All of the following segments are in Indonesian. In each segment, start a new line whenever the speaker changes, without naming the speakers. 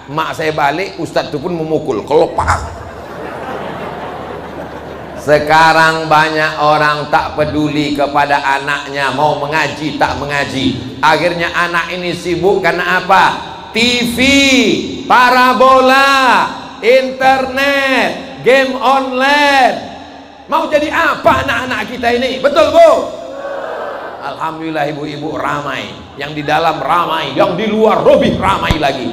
Mak saya balik, ustadz itu pun memukul, kelopak. Sekarang banyak orang tak peduli kepada anaknya, mau mengaji tak mengaji. Akhirnya anak ini sibuk karena apa? TV, parabola, internet, game online. Mau jadi apa anak-anak kita ini? Betul Bu? Alhamdulillah ibu-ibu ramai, yang di dalam ramai, yang di luar lebih ramai lagi.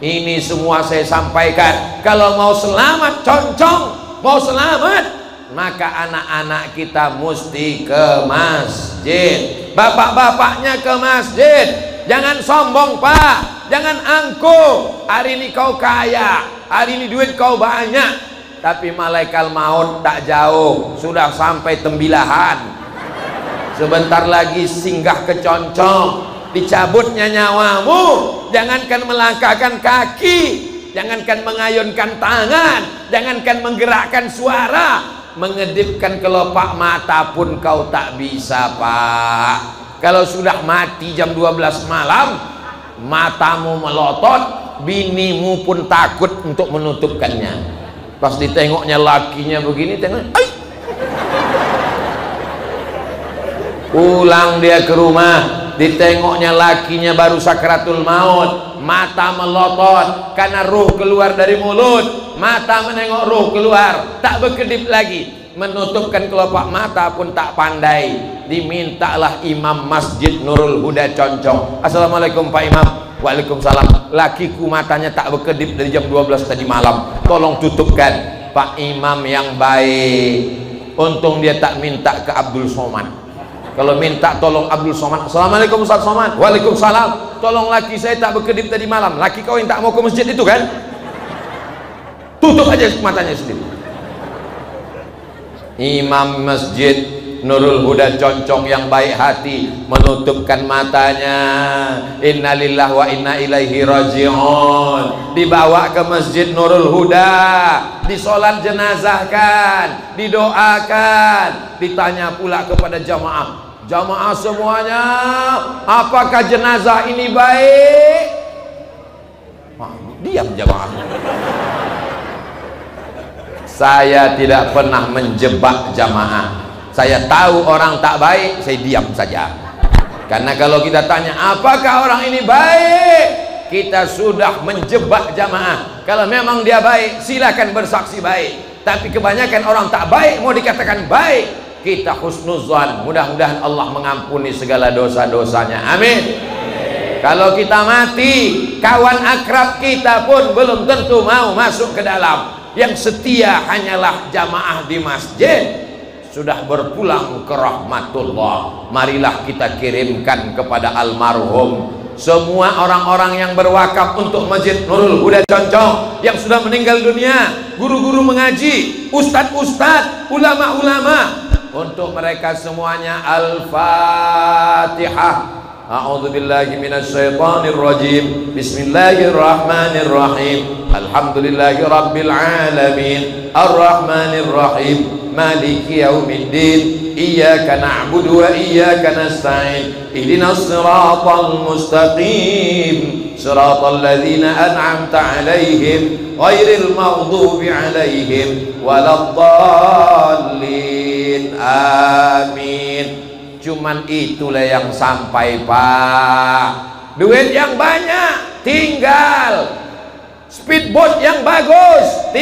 Ini semua saya sampaikan, kalau mau selamat concong, mau selamat, maka anak-anak kita mesti ke masjid. Bapak-bapaknya ke masjid. Jangan sombong Pak, jangan angkuh. Hari ini kau kaya, hari ini duit kau banyak, tapi malaikat maut tak jauh, sudah sampai Tembilahan. Sebentar lagi singgah ke Concong, dicabutnya nyawamu. Jangankan melangkahkan kaki, jangankan mengayunkan tangan, jangankan menggerakkan suara, mengedipkan kelopak mata pun kau tak bisa Pak. Kalau sudah mati jam 12 malam, matamu melotot, binimu pun takut untuk menutupkannya. Pas ditengoknya lakinya begini, tengok, ay! Pulang dia ke rumah, ditengoknya lakinya baru sakratul maut, mata melotot karena ruh keluar dari mulut, mata menengok ruh keluar, tak berkedip lagi, menutupkan kelopak mata pun tak pandai. Dimintalah imam masjid Nurul Huda Concong, assalamualaikum Pak Imam. Waalaikumsalam. Lakiku matanya tak berkedip dari jam 12 tadi malam, tolong tutupkan. Pak Imam yang baik, untung dia tak minta ke Abdul Somad. Kalau minta tolong Abdul Somad, assalamualaikum Ustaz Somad. Waalaikumsalam. Tolong laki saya tak berkedip tadi malam. Laki kau yang tak mau ke masjid itu kan? Tutup aja matanya sendiri. Imam masjid Nurul Huda Concong yang baik hati menutupkan matanya. Innalillahi wa inna ilaihi raji'un. Dibawa ke masjid Nurul Huda, disolat jenazahkan, didoakan, ditanya pula kepada jamaah, jamaah semuanya, apakah jenazah ini baik? Wah, diam jamaah. Saya tidak pernah menjebak jamaah. Saya tahu orang tak baik, saya diam saja. Karena kalau kita tanya apakah orang ini baik, kita sudah menjebak jamaah. Kalau memang dia baik, silakan bersaksi baik. Tapi kebanyakan orang tak baik mau dikatakan baik, kita husnuzan, mudah-mudahan Allah mengampuni segala dosa-dosanya, amin. Kalau kita mati, kawan akrab kita pun belum tentu mau masuk ke dalam. Yang setia hanyalah jamaah di masjid, sudah berpulang ke rahmatullah. Marilah kita kirimkan kepada almarhum semua orang-orang yang berwakaf untuk Masjid Nurul Huda Concong yang sudah meninggal dunia, guru-guru mengaji, ustadz-ustadz, ulama-ulama. Untuk mereka semuanya Al-Fatihah. A'udzubillahi minasyaitonir rajim. Bismillahirrahmanirrahim. Alhamdulillahi rabbil alamin. Ar-Rahmanir Rahim. Maliki yaumiddin. Iyyaka na'budu wa iyyaka nasta'in. Ihdinas siratal mustaqim. Siratal ladzina an'amta 'alaihim ghairil maghdubi 'alaihim waladdallin. Amin. Cuman itulah yang sampai Pak. Duit yang banyak tinggal, speedboat yang bagus.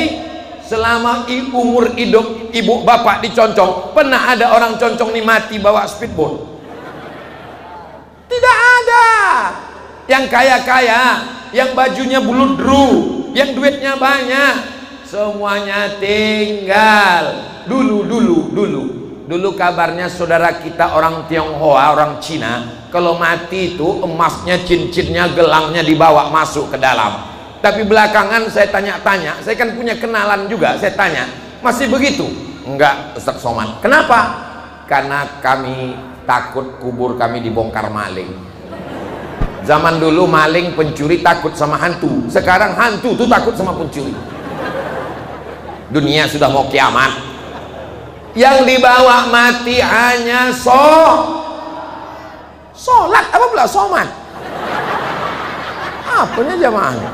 Selama umur hidup ibu bapak di Concong, pernah ada orang Concong nih mati bawa speedboat? Tidak ada. Yang kaya-kaya, yang bajunya buludru, yang duitnya banyak, semuanya tinggal. Dulu kabarnya saudara kita orang Tionghoa, orang Cina, kalau mati itu emasnya, cincinnya, gelangnya dibawa masuk ke dalam. Tapi belakangan saya tanya-tanya, saya kan punya kenalan juga, saya tanya, masih begitu? Enggak Ustaz Somad. Kenapa? Karena kami takut kubur kami dibongkar maling. Zaman dulu maling pencuri takut sama hantu, sekarang hantu tuh takut sama pencuri. Dunia sudah mau kiamat. Yang dibawa mati hanya pula somat. Apanya jamaahnya?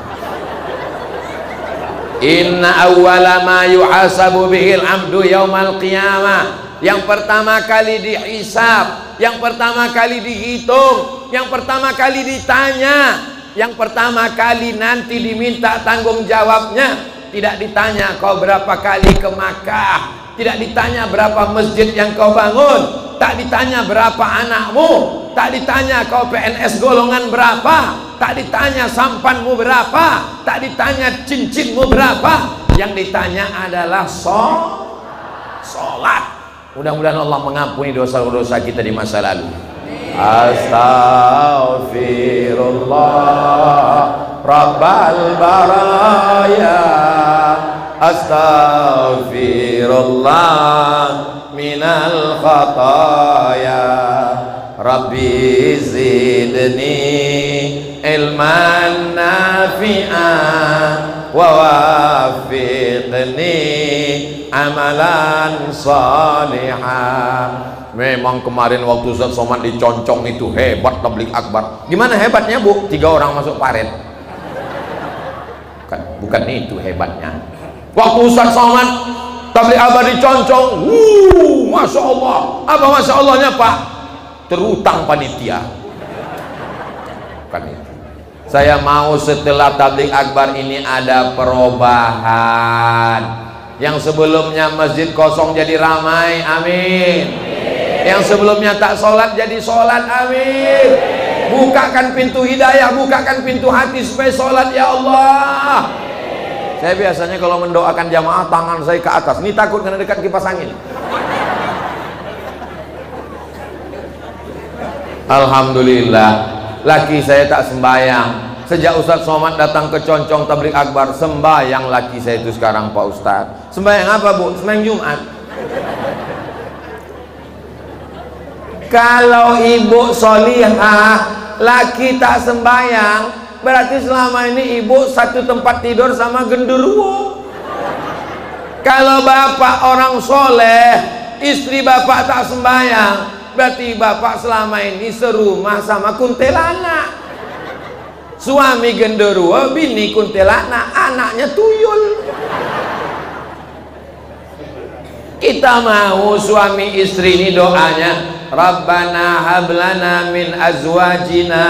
Inna awwala ma yuhasabu bihil abdu yaumal qiyamah. Yang pertama kali dihisab, yang pertama kali dihitung, yang pertama kali ditanya, yang pertama kali nanti diminta tanggung jawabnya. Tidak ditanya kau berapa kali ke Makkah, tidak ditanya berapa masjid yang kau bangun, tak ditanya berapa anakmu, tak ditanya kau PNS golongan berapa, tak ditanya sampanmu berapa, tak ditanya cincinmu berapa. Yang ditanya adalah sholat. Mudah-mudahan Allah mengampuni dosa-dosa kita di masa lalu. Astaghfirullah Rabbal baraya, astaghfirullah minal khataya, Rabbi zidni ilman nafi'an wa wafiqni amalan salihah. Memang kemarin waktu Ustaz Somad diconcong itu hebat tabligh akbar. Gimana hebatnya, Bu? 3 orang masuk paret. Bukan itu hebatnya. Waktu Ustaz Somad tabligh akbar diconcong, Masya Allah. Apa Masya Allahnya, Pak? Terutang panitia. Bukan itu. Saya mau setelah tabligh akbar ini ada perubahan. Yang sebelumnya masjid kosong jadi ramai, amin. Yang sebelumnya tak sholat jadi sholat, amin. Bukakan pintu hidayah, bukakan pintu hati supaya sholat, ya Allah. Saya biasanya kalau mendoakan jamaah tangan saya ke atas, ini takut karena dekat kipas angin. Alhamdulillah, laki saya tak sembahyang. Sejak Ustaz Somad datang ke Concong tabligh akbar, sembahyang laki saya itu sekarang, Pak Ustaz. Sembahyang apa, Bu? Sembahyang Jumat. Kalau ibu solihah, laki tak sembahyang, berarti selama ini ibu satu tempat tidur sama genderuwo. Kalau bapak orang soleh, istri bapak tak sembahyang, berarti bapak selama ini serumah sama kuntilanak. Suami genderuwo, bini kuntilanak, anaknya tuyul. Kita mau suami istri ini doanya, Rabbana hablana min azwajina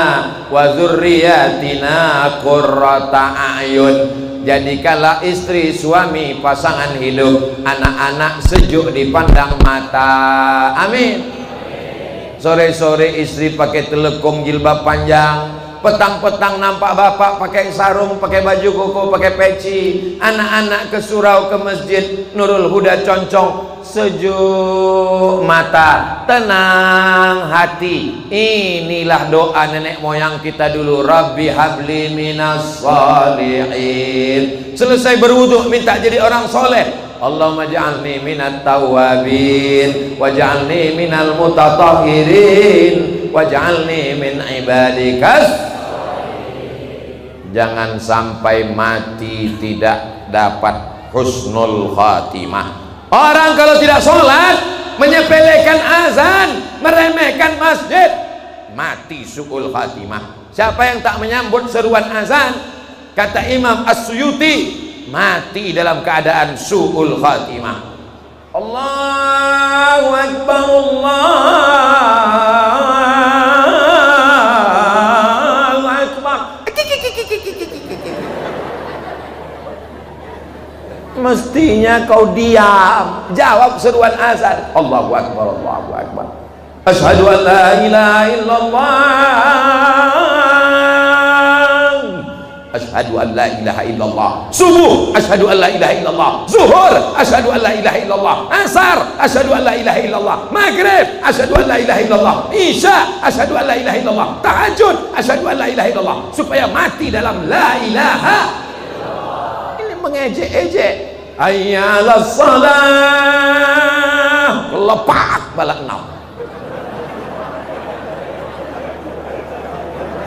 wa dzurriyyatina qurrata a'yun. Jadikanlah istri, suami, pasangan hidup, anak-anak sejuk dipandang mata, amin. Sore-sore istri pakai telekung jilbab panjang, petang-petang nampak bapak pakai sarung, pakai baju koko, pakai peci, anak-anak ke surau, ke masjid Nurul Huda Concong, sejuk mata, tenang hati. Inilah doa nenek moyang kita dulu, Rabbi habli minas sholihin. Selesai berwudu minta jadi orang soleh, Allahumma ja'alni minat tawabin waj'alni minal mutatahhirin waj'alni min ibadikas. Jangan sampai mati tidak dapat husnul khatimah. Orang kalau tidak sholat, menyepelekan azan, meremehkan masjid, mati su'ul khatimah. Siapa yang tak menyambut seruan azan, kata Imam As-Suyuti, mati dalam keadaan su'ul khatimah. Allahu Akbar, Allahu Akbar. Mestinya kau diam, jawab seruan azan. Allahu Akbar, Allahu Akbar. Asyhadu an la ilaha illallah, asyhadu an la ilaha illallah. Subuh, asyhadu an la ilaha illallah. Zuhur, asyhadu an la ilaha illallah. Asar, asyhadu an la ilaha illallah. Maghrib, asyhadu an la ilaha illallah. Isya, asyhadu an la ilaha illallah. Tahajud, asyhadu an la ilaha illallah. Supaya mati dalam la ilaha illallah. Ini mengejek-ejek. Hayya 'alas shalah, lepak balak 6.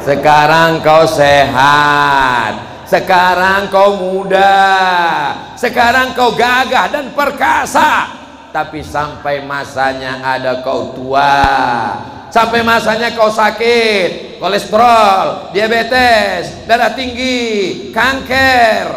Sekarang kau sehat, sekarang kau muda, sekarang kau gagah dan perkasa. Tapi sampai masanya ada kau tua, sampai masanya kau sakit, kolesterol, diabetes, darah tinggi, kanker,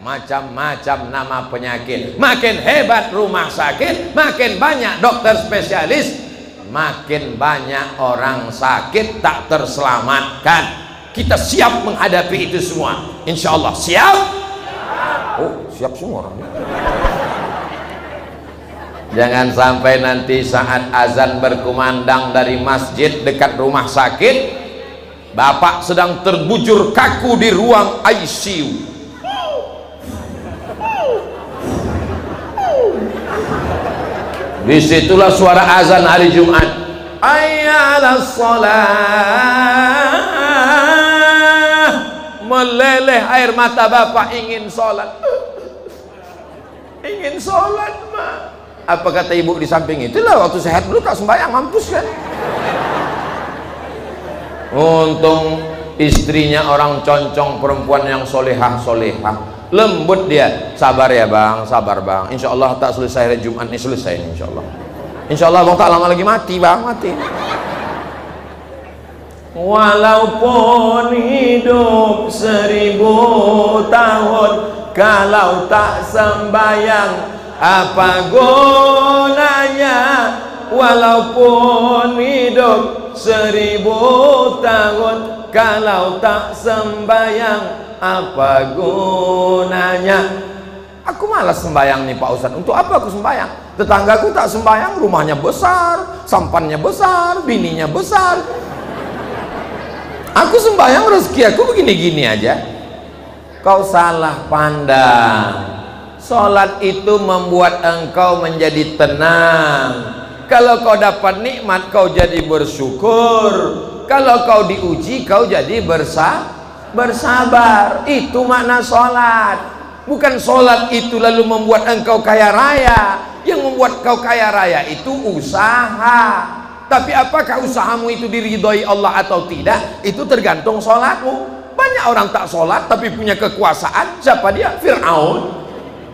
macam-macam nama penyakit. Makin hebat rumah sakit, makin banyak dokter spesialis, makin banyak orang sakit tak terselamatkan. Kita siap menghadapi itu semua, insya Allah. Siap? Oh, siap semua orang. Jangan sampai nanti saat azan berkumandang dari masjid dekat rumah sakit, bapak sedang terbujur kaku di ruang ICU. Disitulah suara azan hari Jumat. Hayya 'alas shalah. Meleleh air mata bapak, ingin sholat. Ingin sholat, mah. Apa kata ibu di samping? Itulah waktu sehat dulu tak sembahyang, mampus kan. Untung istrinya orang concong, perempuan yang solehah, lembut dia. Sabar ya bang, sabar bang, insya Allah tak selesai hari Jumat ini, selesai insya Allah. Insya Allah bang, tak lama lagi mati bang, mati. Walaupun hidup 1000 tahun, kalau tak sembahyang apa gunanya? Walaupun hidup 1000 tahun, kalau tak sembahyang apa gunanya? Aku malas sembahyang nih Pak Ustadz. Untuk apa aku sembahyang? Tetanggaku tak sembahyang, rumahnya besar, sampannya besar, bininya besar. Aku sembahyang, rezeki aku begini-gini aja. Kau salah pandang. Sholat itu membuat engkau menjadi tenang. Kalau kau dapat nikmat, kau jadi bersyukur. Kalau kau diuji, kau jadi bersabar. Itu makna sholat. Bukan sholat itu lalu membuat engkau kaya raya. Yang membuat kau kaya raya itu usaha. Tapi apakah usahamu itu diridhoi Allah atau tidak, itu tergantung sholatmu. Banyak orang tak sholat tapi punya kekuasaan. Siapa dia? Fir'aun.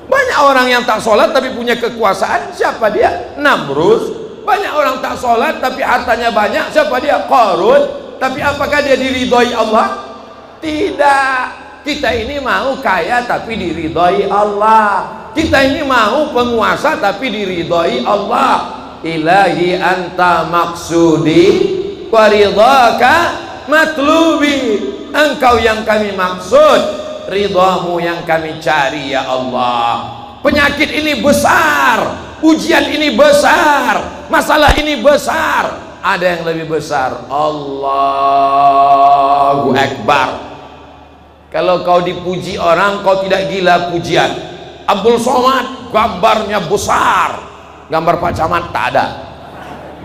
Banyak orang yang tak sholat tapi punya kekuasaan. Siapa dia? Namrud. Banyak orang tak sholat tapi hartanya banyak. Siapa dia? Qarun. Tapi apakah dia diridhoi Allah? Tidak. Kita ini mau kaya tapi diridhoi Allah. Kita ini mau penguasa tapi diridhoi Allah. Ilahi anta maksudi wa ridhaka matlubi. Engkau yang kami maksud, ridhamu yang kami cari ya Allah. Penyakit ini besar, ujian ini besar, masalah ini besar. Ada yang lebih besar. Allahu Akbar. Kalau kau dipuji orang, kau tidak gila pujian. Abdul Somad gambarnya besar, gambar Pak Camat tak ada,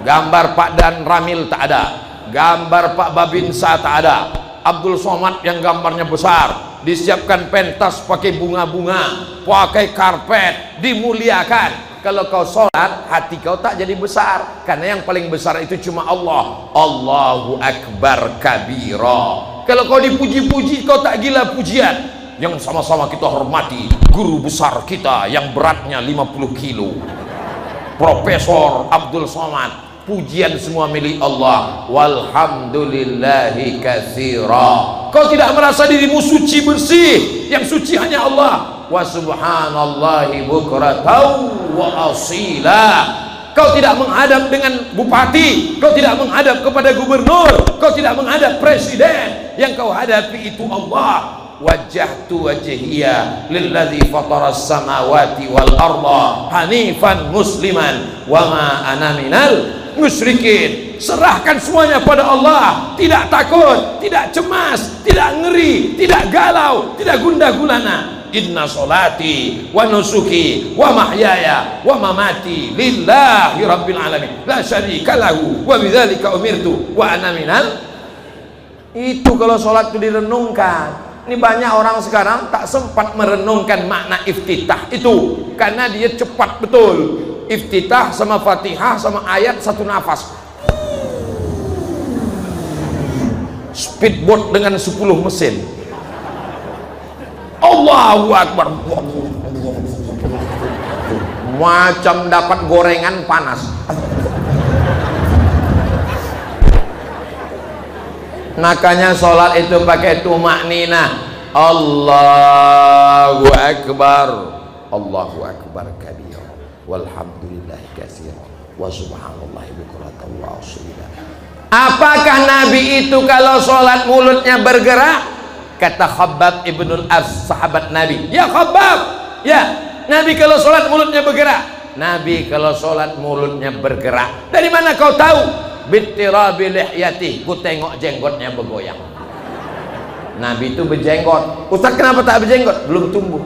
gambar Pak Dan Ramil tak ada, gambar Pak Babinsa tak ada. Abdul Somad yang gambarnya besar, disiapkan pentas pakai bunga-bunga, pakai karpet, dimuliakan. Kalau kau sholat, hati kau tak jadi besar, karena yang paling besar itu cuma Allah. Allahu Akbar kabira. Kalau kau dipuji-puji, kau tak gila pujian. Yang sama-sama kita hormati guru besar kita yang beratnya 50 kilo, Profesor Abdul Somad. Pujian semua milik Allah. Walhamdulillahi katsira. Kau tidak merasa dirimu suci bersih, yang suci hanya Allah. Wa subhanallahi bukratan wa asila. Kau tidak menghadap dengan bupati, kau tidak menghadap kepada gubernur, kau tidak menghadap presiden. Yang kau hadapi itu Allah. Wajjahtu wajhiya lilladzi fataras samawati wal arda hanifan musliman wa ma ana minal musyrikin. Serahkan semuanya pada Allah, tidak takut, tidak cemas, tidak ngeri, tidak galau, tidak gundah gulana. Inna sholati wa nusuki wa mahyaya wa mamati lillahi rabbil alamin la syarika lahu wa bidzalika umirtu wa ana minal. Itu kalau sholat itu direnungkan. Ini banyak orang sekarang tak sempat merenungkan makna iftitah itu, karena dia cepat betul. Iftitah sama Fatihah sama ayat satu nafas. Speedboat dengan 10 mesin. Allahu Akbar. Macam dapat gorengan panas. Makanya sholat itu pakai tumak nina. Allahu Akbar, Allahu Akbar kabira, walhamdulillahi katsira, wa subhanallahi bukratan wa asila. Apakah Nabi itu kalau sholat mulutnya bergerak? Kata Khabbab ibnul As, sahabat Nabi, ya Khabbab, ya Nabi kalau sholat mulutnya bergerak. Nabi kalau sholat mulutnya bergerak. Dari mana kau tahu? Bittirabi lihyati, ku tengok jenggotnya bergoyang. Nabi itu berjenggot. Ustaz kenapa tak berjenggot? Belum tumbuh.